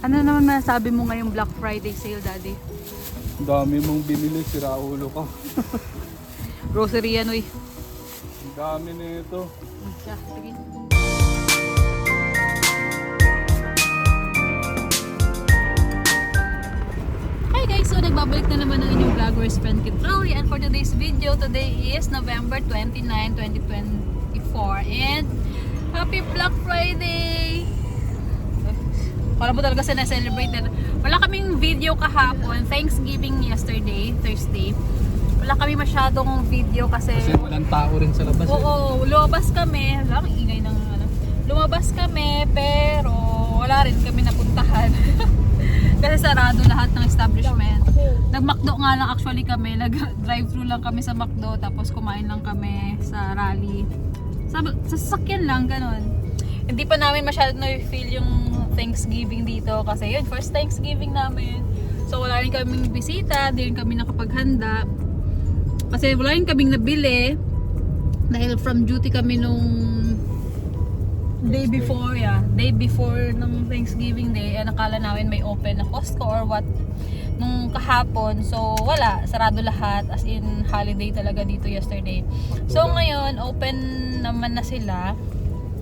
Ano naman masasabi mo ngayong Black Friday sale, Daddy? Ang dami mong binili, siraulo ka. Grocery yan, uy. Ang dami nito. Siya, sige. Hi guys! So nagbabalik na naman ang inyong vlogger's friend Kit Rory, and for today's video, today is November 29, 2024, and Happy Black Friday! Wala mo talaga sa na-celebrate na. Wala kaming video kahapon, Thanksgiving yesterday, Thursday. Wala kami masyadong video kasi walang tao rin sa labas. oo, lumabas kami. Lang ingay ng ano. Lumabas kami pero wala rin kami napuntahan. Kasi sarado lahat ng establishment. Nag-McDo nga lang actually kami. Nag-drive-thru lang kami sa McDo tapos kumain lang kami sa rally. Sa sasakyan lang, ganun. Hindi pa namin masyadong na-feel yung Thanksgiving dito kasi yun, first Thanksgiving namin. So wala rin kaming bisita, di rin kami nakapaghanda. Kasi wala rin kaming nabili dahil from duty kami nung day before, day before ng Thanksgiving day, nakala namin may open na Costco or what nung kahapon. So wala, sarado lahat, as in holiday talaga dito yesterday. So ngayon open naman na sila.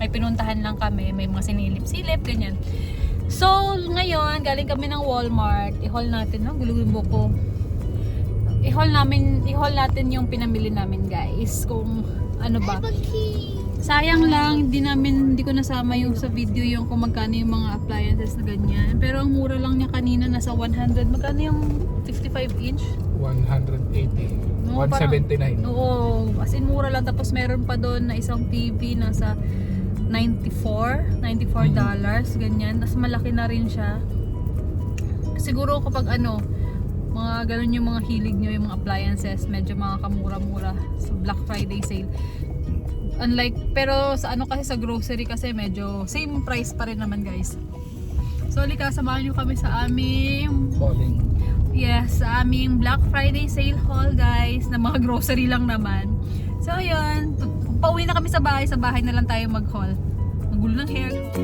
May pinuntahan lang kami, may mga sinilip-silip, ganyan. So ngayon galing kami ng Walmart, i-haul natin, no? Gulong-buko ko. I-haul natin yung pinamili namin, guys. Kung ano ba. Sayang lang, hindi ko nasama yung sa video yung kung magkano yung mga appliances na ganyan. Pero ang mura lang niya kanina, nasa 100. Magkano yung 55 inch? 180. No, 179. Oo, as in mura lang. Tapos meron pa doon na isang TV nasa $94, ganyan. Tapos malaki na rin siya. Siguro kapag mga ganun yung mga hilig nyo, yung mga appliances, medyo mga kamura-mura sa Black Friday sale. Pero sa kasi sa grocery kasi medyo same price pa rin naman, guys. So halika, samahan nyo kami sa aming sa aming Black Friday sale haul, guys, na mga grocery lang naman. So yun, pauwi na kami sa bahay na lang tayo mag-haul. Magulo ng hair ko.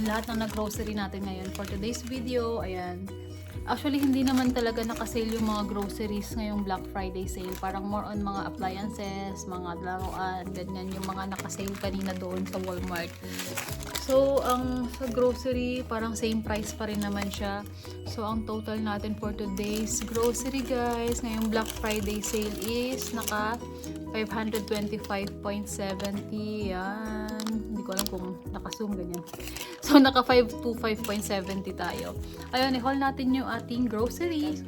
Lahat ng nag-grocery natin ngayon for today's video. Ayan. Actually, hindi naman talaga nakasale yung mga groceries ngayong Black Friday sale. Parang more on mga appliances, mga laruan, ganyan yung mga nakasale kanina doon sa Walmart. So, ang sa grocery, parang same price pa rin naman siya. So, ang total natin for today's grocery, guys, ngayong Black Friday sale is naka 525.70. Yan. Hindi ko alam kung naka-zoom ganyan. So, naka 525.70 tayo. Ayun, i-haul natin yung ating groceries.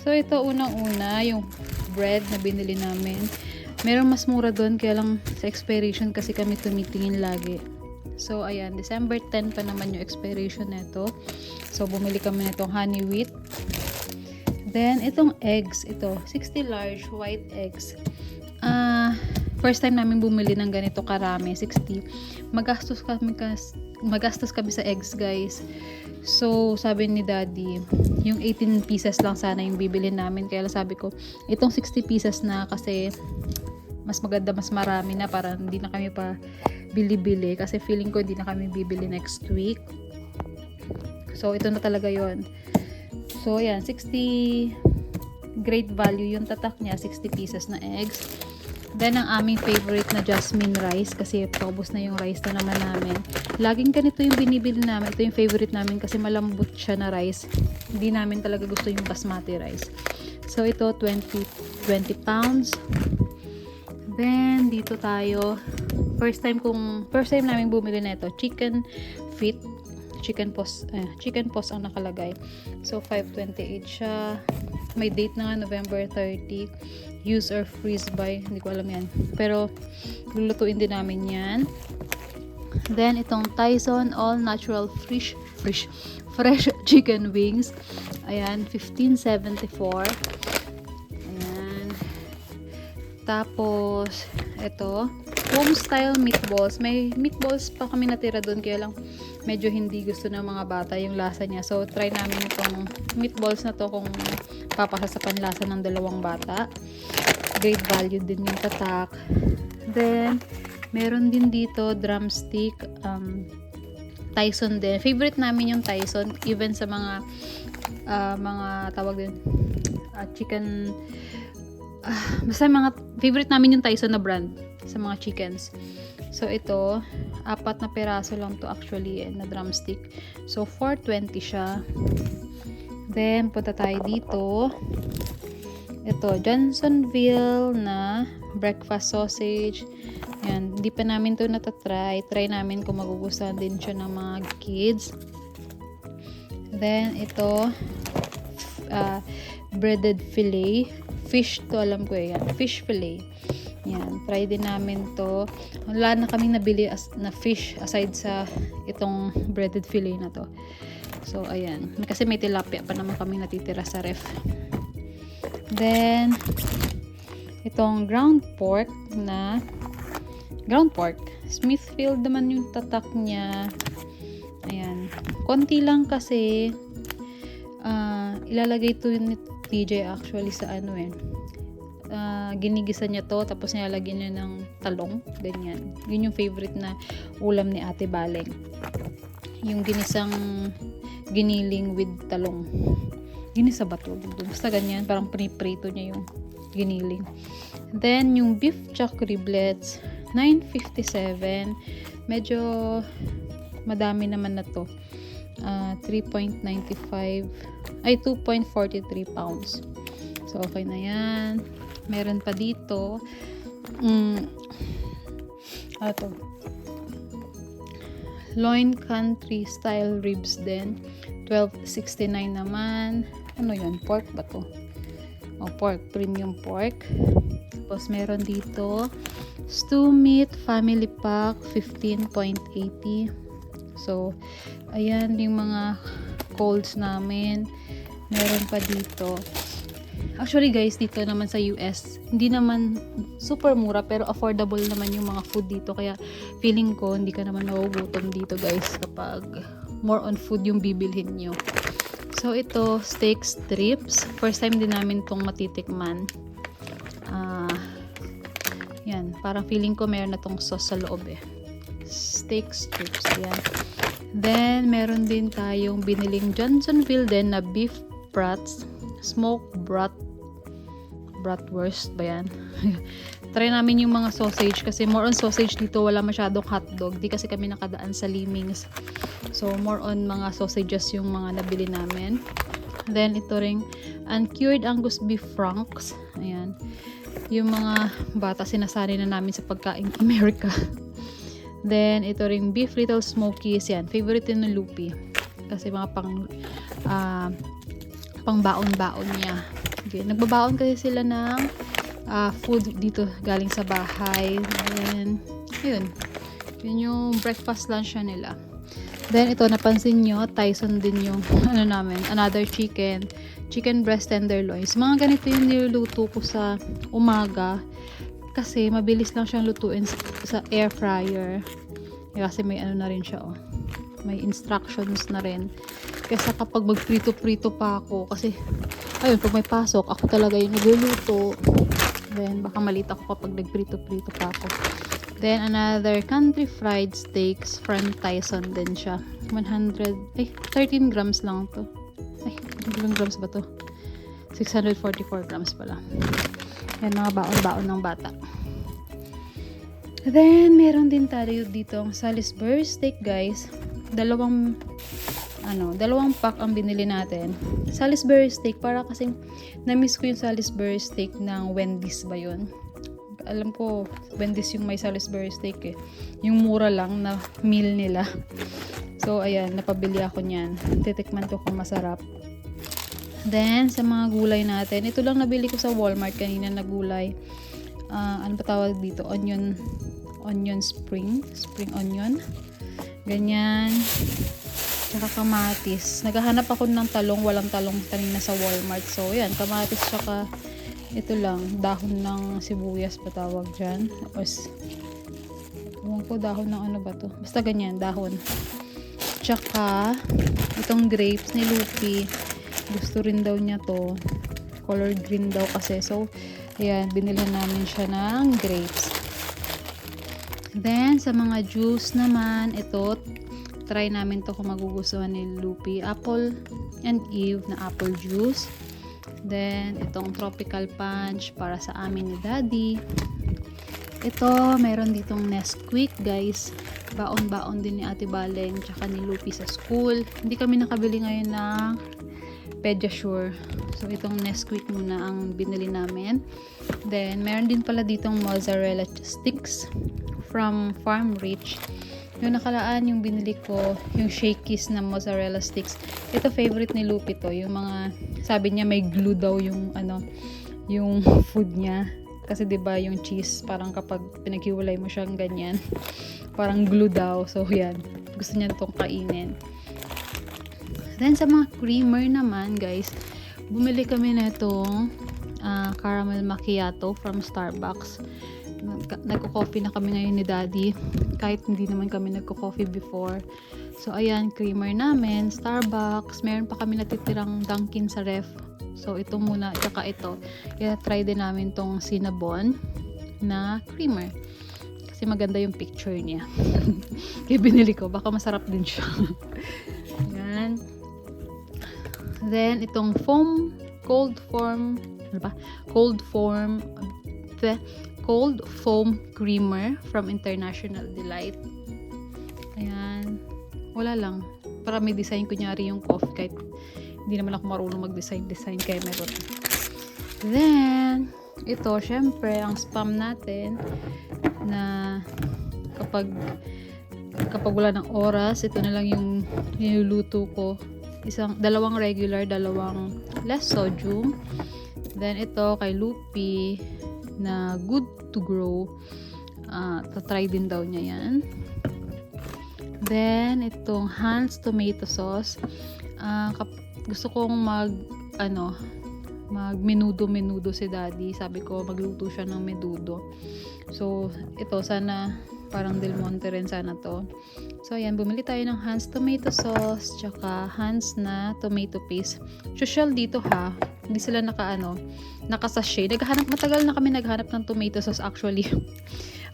So, ito unang-una, yung bread na binili namin. Merong mas mura doon, kaya lang sa expiration kasi kami tumitingin lagi. So, ayan, December 10 pa naman yung expiration nito. So, bumili kami nitong honey wheat. Then, itong eggs, ito, 60 large white eggs. First time namin bumili ng ganito karami, 60. Magastos kami sa eggs, guys. So, sabi ni Daddy, yung 18 pieces lang sana yung bibili namin. Kaya sabi ko, itong 60 pieces na kasi mas maganda, mas marami na para hindi na kami pa bili-bili. Kasi feeling ko hindi na kami bibili next week. So, ito na talaga yon. So, ayan, 60 great value yung tatak niya, 60 pieces na eggs. Then, ang aming favorite na jasmine rice kasi paubos na yung rice na naman namin. Laging ganito yung binibili namin. Ito yung favorite namin kasi malambot siya na rice. Hindi namin talaga gusto yung basmati rice. So, ito 20 pounds. Then, dito tayo. First time namin bumili na ito. Chicken feet. Chicken post ang nakalagay. So, 528 siya. May date na nga, November 30. Use or freeze by. Hindi ko alam yan. Pero, lulutuin din namin yan. Then, itong Tyson All Natural Fresh Chicken Wings. Ayan, $15.74. Ayan. Tapos, ito, home style meatballs. May meatballs pa kami natira doon, kaya lang medyo hindi gusto ng mga bata yung lasa niya. So, try namin itong meatballs na to kung papasa sa panlasa ng dalawang bata. Great value din yung tatak. Then, meron din dito drumstick. Tyson din. Favorite namin yung Tyson. Even sa mga tawag din chicken, basta mga favorite namin yung Tyson na brand sa mga chickens. So ito, 4 na peraso lang to actually na drumstick. So $4.20 siya. Then punta tayo dito. Ito, Johnsonville na breakfast sausage. Yan, hindi pa namin to natatry. Try namin kung magugustuhan din siya ng mga kids. Then ito, breaded fillet. Fish to, alam ko yan. Fish fillet. Yan, try din namin to. Wala na kaming nabili na fish aside sa itong breaded fillet na to. So, ayan. Kasi may tilapia pa naman kami natitira sa ref. Then, itong ground pork. Smithfield naman yung tatak niya. Ayan. Konti lang kasi ilalagay to ni TJ actually sa ginigisa niya to, tapos nilalagyan niya ng talong, ganyan. Yun yung favorite na ulam ni Ate Baleng, yung giniling with talong. Ginisa ba to? Basta ganyan, parang prito niya yung giniling. Then yung beef chuck riblets, $9.57. Medyo madami naman na to. 2.43 pounds. So, okay na yan. Meron pa dito. Ito. Loin country style ribs din. $12.69 naman. Ano yun? Pork ba to? Pork. Premium pork. Tapos, meron dito. Stew meat family pack. $15.80. So, ayan yung mga colds namin. Meron pa dito. Actually guys, dito naman sa US, hindi naman super mura pero affordable naman yung mga food dito. Kaya feeling ko, hindi ka naman nagugutom dito guys kapag more on food yung bibilhin nyo. So ito, steak strips. First time din namin itong matitikman. Yan, parang feeling ko meron na tong sauce sa loob eh. Steak strips, yan. Then, meron din tayong biniling Johnsonville din na beef brats. Smoked bratwurst ba yan? Try namin yung mga sausage kasi more on sausage dito, wala masyadong hotdog. Di kasi kami nakadaan sa Limings. So, more on mga sausages yung mga nabili namin. Then, ito ring uncured Angus beef franks. Ayan. Yung mga bata sinasari na namin sa pagkain America. Then, ito ring beef little smokies. Yan. Favorite yun ng Lupi. Kasi mga pang baon-baon niya. Okay. Nagbabaon kasi sila ng food dito galing sa bahay. Then, yun. Yun yung breakfast lunch nila. Then, ito, napansin nyo, Tyson din yung, namin, another chicken breast tenderloins. Mga ganito yung niluluto ko sa umaga. Kasi, mabilis lang siyang lutuin sa air fryer. Kasi may na rin siya, May instructions na rin. Kesa kapag magprito-prito pa ako, kasi, ayun, pag may pasok, ako talaga yung nagluluto. Then, baka malita ako kapag nagprito-prito pa ako. Then, another country fried steaks from Tyson din siya. 13 grams lang to. Ilang grams ba to? 644 grams pala. Yan, mga baon-baon ng bata. Then, meron din tayo dito ang Salisbury steak, guys. Dalawang pack ang binili natin. Salisbury steak, para kasing na-miss ko yung Salisbury steak ng Wendy's ba yun? Alam ko, Wendy's yung may Salisbury steak eh. Yung mura lang na meal nila. So, ayan, napabili ako niyan. Titikman ko kung masarap. Then, sa mga gulay natin, ito lang nabili ko sa Walmart kanina na gulay. Ano ba tawag dito? Onion spring onion. Ganyan. Tsaka kamatis. Naghahanap ako ng talong, walang talong kanina sa Walmart. So, yan, kamatis tsaka ito lang, dahon ng sibuyas pa tawag dyan. Tapos, ewan ko, dahon ng ano ba to? Basta ganyan, dahon. Tsaka, itong grapes ni Lupi. Gusto rin daw niya to. Color green daw kasi. So, ayan, binili namin siya ng grapes. Then, sa mga juice naman, ito, try namin to kung magugustuhan ni Lupi. Apple and Eve na apple juice. Then, itong tropical punch para sa amin ni Daddy. Ito, meron ditong Nesquik, guys. Baon-baon din ni Ate Baleng tsaka ni Lupi sa school. Hindi kami nakabili ngayon ng Pediasure. So, itong Nesquik muna ang binili namin. Then, meron din pala ditong mozzarella sticks from Farm Rich. Yung nakalaan, yung binili ko, yung Shakey's na mozzarella sticks. Ito, favorite ni Lupi to. Yung mga, sabi niya may glue daw yung, yung food niya. Kasi 'di ba yung cheese, parang kapag pinaghiwalay mo siyang ganyan, parang glue daw. So, yan. Gusto niya itong kainin. Then, sa mga creamer naman, guys, bumili kami na itong caramel macchiato from Starbucks. Nagko-coffee na kami ngayon ni Daddy. Kahit hindi naman kami nagko-coffee before. So, ayan, creamer namin, Starbucks. Meron pa kami natitirang Dunkin sa ref. So, ito muna, tsaka ito. I-try din namin tong Cinnabon na creamer. Kasi maganda yung picture niya. Kaya binili ko. Baka masarap din siya. Ayan. Then, itong cold foam creamer from International Delight. Ayan. Wala lang. Para may design, kunyari yung coffee, kahit hindi naman ako marunong mag-design kaya meron. Then, ito, syempre, ang spam natin na kapag wala ng oras, ito na lang yung niluluto ko. Dalawang regular, dalawang less sodium. Then, ito kay Lupi na good to grow. Tatry din daw niya yan. Then, itong Hans tomato sauce. Gusto kong mag menudo si Daddy. Sabi ko, magluto siya ng menudo. So, ito, sana parang Del Monte rin sana to. So, ayan, bumili tayo ng Hans tomato sauce, tsaka Hans na tomato paste. Social dito ha, hindi sila naka-sachet. Matagal na kami naghanap ng tomato sauce actually.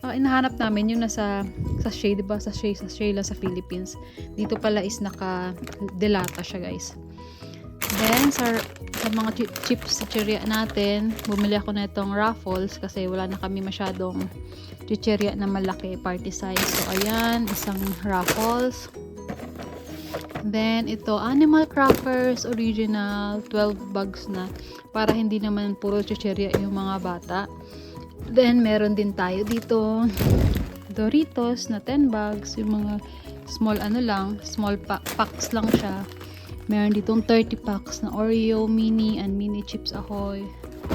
Inahanap namin yung nasa sachet, diba? Sachet lang sa Philippines. Dito pala is naka-delata siya, guys. Then, sa mga chips chicheria natin, bumili ako na itong Ruffles kasi wala na kami masyadong chicheria na malaki, party size. So, ayan, isang Ruffles. Then, ito, Animal Crackers Original, 12 bags na, para hindi naman puro chicheria yung mga bata. Then, meron din tayo dito, Doritos na 10 bags, yung mga small packs lang siya. Meron ditong 30 packs na Oreo, mini, and mini chips ahoy.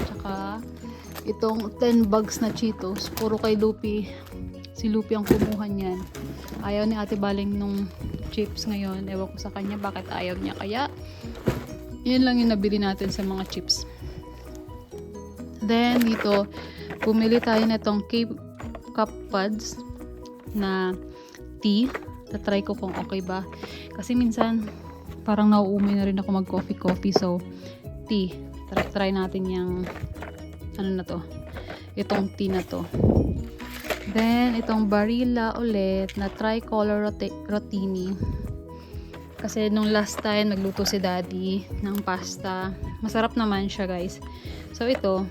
Tsaka, itong 10 bags na Cheetos. Puro kay Lupi. Si Lupi ang kumuha niyan. Ayaw ni Ate Baleng nung chips ngayon. Ewan ko sa kanya bakit ayaw niya. Kaya, yun lang yung nabili natin sa mga chips. Then, dito, bumili tayo na itong K-Cup Pads na tea. Tatry ko kung okay ba. Kasi minsan, parang nauumay na rin ako mag-coffee. So, tea. Try natin yung itong tea na to. Then, itong Barilla ulit na tricolor rotini. Kasi nung last time, nagluto si Daddy ng pasta. Masarap naman siya, guys. So, ito,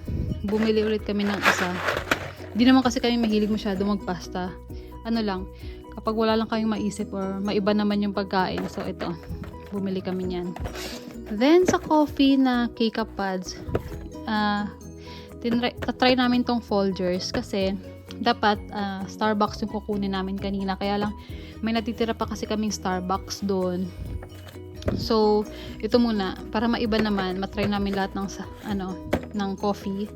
bumili ulit kami ng isa. Di naman kasi kami mahilig masyado magpasta. Kapag wala lang kayong maisip or maiba naman yung pagkain. So, ito, bumili kami niyan. Then, sa coffee na K-Cup Pads, try namin tong Folgers kasi dapat Starbucks yung kukunin namin kanina. Kaya lang, may natitira pa kasi kaming Starbucks doon. So, ito muna. Para maiba naman, matry namin lahat ng, ng coffee.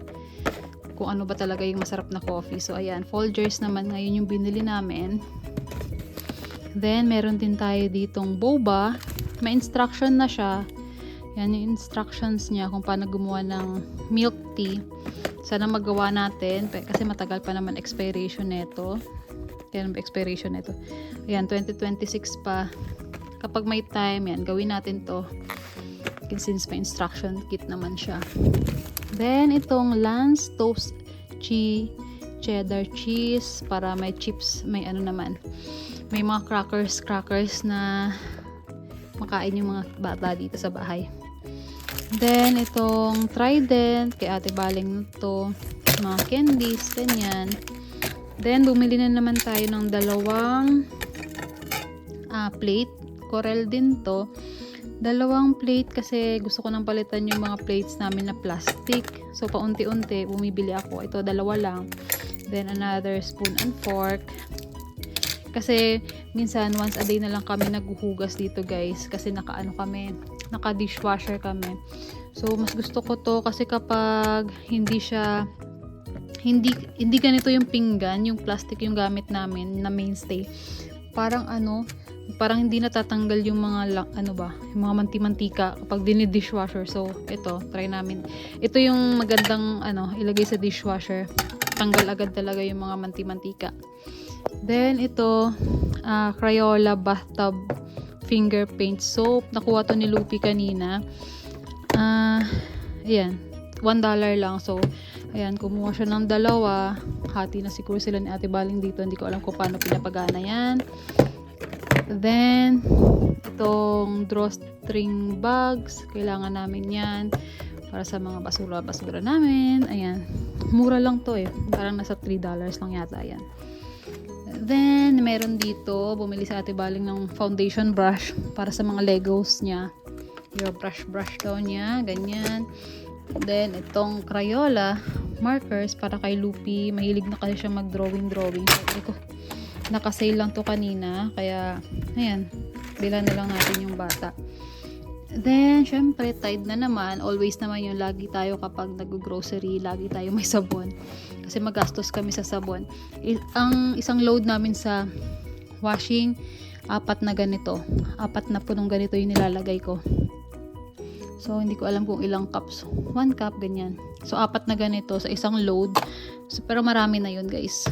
Kung ano ba talaga yung masarap na coffee. So, ayan. Folgers naman ngayon yung binili namin. Then, meron din tayo ditong boba. May instruction na siya. Yan yung instructions niya kung paano gumawa ng milk tea. Sana magawa natin. Kasi matagal pa naman expiration nito. Kaya ba expiration nito? Ayan, 2026 pa. Kapag may time, yan, gawin natin to. Since may instruction kit naman siya. Then, itong Lance Toast Cheddar Cheese. Para may chips, may ano naman. May mga crackers na makain yung mga bata dito sa bahay. Then, itong Trident. Kay Ate Baling to. Mga candies, ganyan. Then, bumili na naman tayo ng dalawang plate. Corel din to. Dalawang plate kasi gusto ko nang palitan yung mga plates namin na plastic. So, paunti-unti, bumibili ako. Ito, dalawa lang. Then, another spoon and fork. Kasi, minsan, once a day na lang kami naghuhugas dito, guys. Kasi naka-dishwasher kami. So, mas gusto ko to kasi kapag hindi ganito yung pinggan, yung plastic yung gamit namin na mainstay. Parang hindi natatanggal yung mga yung mga manti-mantika kapag dinidishwasher. So, ito, try namin. Ito yung magandang ilagay sa dishwasher. Tanggal agad talaga yung mga manti-mantika. Then, ito, Crayola Bathtub Finger Paint Soap. Nakuha to ni Lupi kanina. Ayan, $1 lang. So, ayan, kumuha siya ng dalawa. Hati na siguro sila ni Ate Baling dito. Hindi ko alam kung paano pinapagana yan. Then, itong drawstring bags. Kailangan namin yan para sa mga basura namin. Ayan. Mura lang to eh. Parang nasa $3 lang yata yan. Then, meron dito. Bumili sa Ate Baling ng foundation brush para sa mga Legos niya. Yung brush daw niya. Ganyan. Then, itong Crayola markers para kay Lupi. Mahilig na kasi siya mag-drawing. So, naka-sale lang to kanina. Kaya, ayan. Bilan na lang natin yung bata. Then, syempre, Tide na naman. Always naman yung lagi tayo kapag nag-grocery. Lagi tayo may sabon. Kasi magastos kami sa sabon. Ang isang load namin sa washing, 4 na ganito. 4 na punong ganito yung nilalagay ko. So, hindi ko alam kung ilang cups. 1 cup, ganyan. So, 4 na ganito sa isang load. So, pero marami na yun, guys.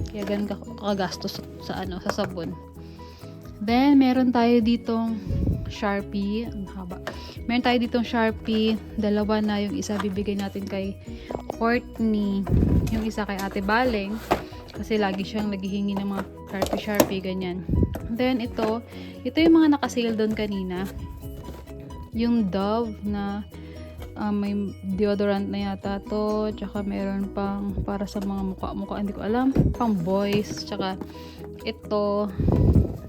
Kaya ganun kagastos sa sabon. Then, meron tayo ditong Sharpie. Ang haba. Meron tayo ditong Sharpie. 2 na. Yung isa bibigay natin kay Courtney. Yung isa kay Ate Baling. Kasi lagi siyang naghihingi ng mga Sharpie, ganyan. Then, ito yung mga nakasale doon kanina. Yung Dove na may deodorant na yata to, tsaka meron pang para sa mga mukha, hindi ko alam, pang boys, tsaka ito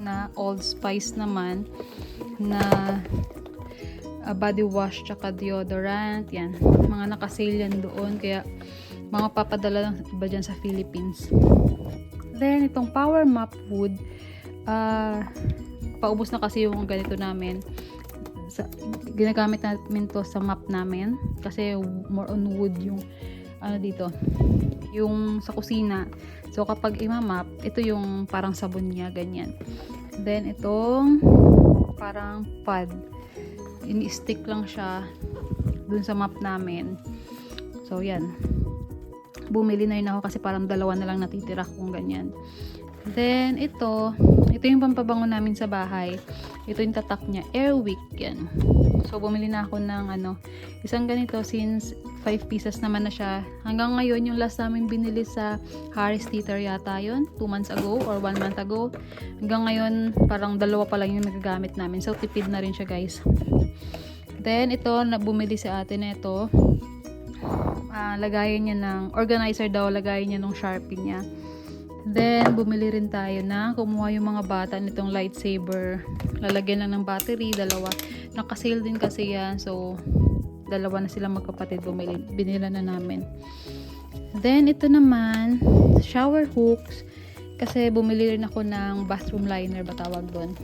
na Old Spice naman na body wash tsaka deodorant. Yan, mga nakasale yan doon, kaya mga papadala lang iba dyan sa Philippines. Then itong Power Mop Wood, paubos na kasi yung ganito namin. Ginagamit namin to sa map namin kasi more on wood yung dito, yung sa kusina. So kapag imamap, ito yung parang sabon niya, ganyan. Then itong parang pad, ini-stick lang siya dun sa map namin. So yan, bumili na rin ako kasi parang 2 na lang natitira kung ganyan. Then, ito yung pampabango namin sa bahay. Ito yung tatak niya. Airwick yan. So, bumili na ako ng isang ganito since 5 pieces naman na siya. Hanggang ngayon, yung last namin binili sa Harris Teeter yata yun. 2 months ago or 1 month ago. Hanggang ngayon, parang 2 pa lang yung nagagamit namin. So, tipid na rin siya, guys. Then, ito, bumili sa atin na ito. Lagayan niya ng organizer daw. Lagayan niya ng Sharpie niya. Then, bumili rin tayo na kumuha yung mga bata nitong lightsaber. Lalagyan lang ng battery, 2. Nakasale din kasi yan. So, 2 na sila magkapatid. Binila na namin. Then, ito naman, shower hooks. Kasi bumili rin ako ng bathroom liner, ba tawag doon.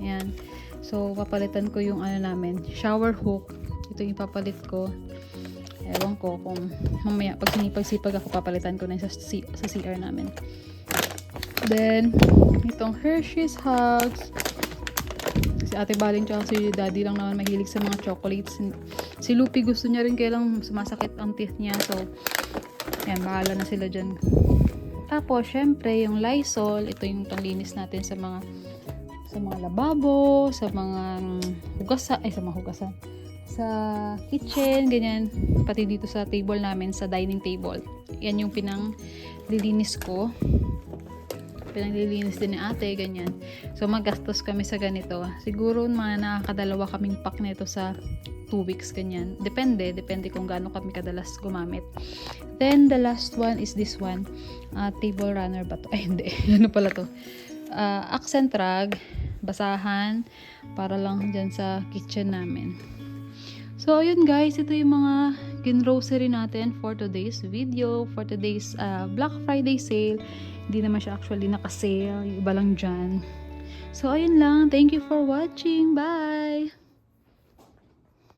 Ayan. So, papalitan ko yung namin, shower hook. Ito yung papalit ko. Ewan ko kung mamaya pag sinipag-sipag ako, papalitan ko na yung sa CR namin. Then, itong Hershey's Hugs. Si Ate Baling tsaka si Daddy lang naman mahilig sa mga chocolates. Si Lupi gusto niya rin, kaya lang sumasakit ang teeth niya. So, yan, bahala na sila dyan. Tapos, syempre, yung Lysol, ito yung panglinis natin sa mga lababo, sa mga hugasan, sa kitchen, ganyan, pati dito sa table namin, sa dining table. Yan yung pinanglilinis ko. Pinanglilinis din ni ate, ganyan. So, magastos kami sa ganito. Siguro mga nakakadalawa kaming pack nito sa 2 weeks, ganyan. Depende kung gaano kami kadalas gumamit. Then, the last one is this one. Table runner ba to? Ay, hindi. Ano pala to? Accent rag, basahan, para lang dyan sa kitchen namin. So, ayun guys, ito yung mga gin-grocery natin for today's video, for today's Black Friday sale. Hindi naman siya actually naka-sale, yung iba lang dyan. So, ayun lang. Thank you for watching. Bye!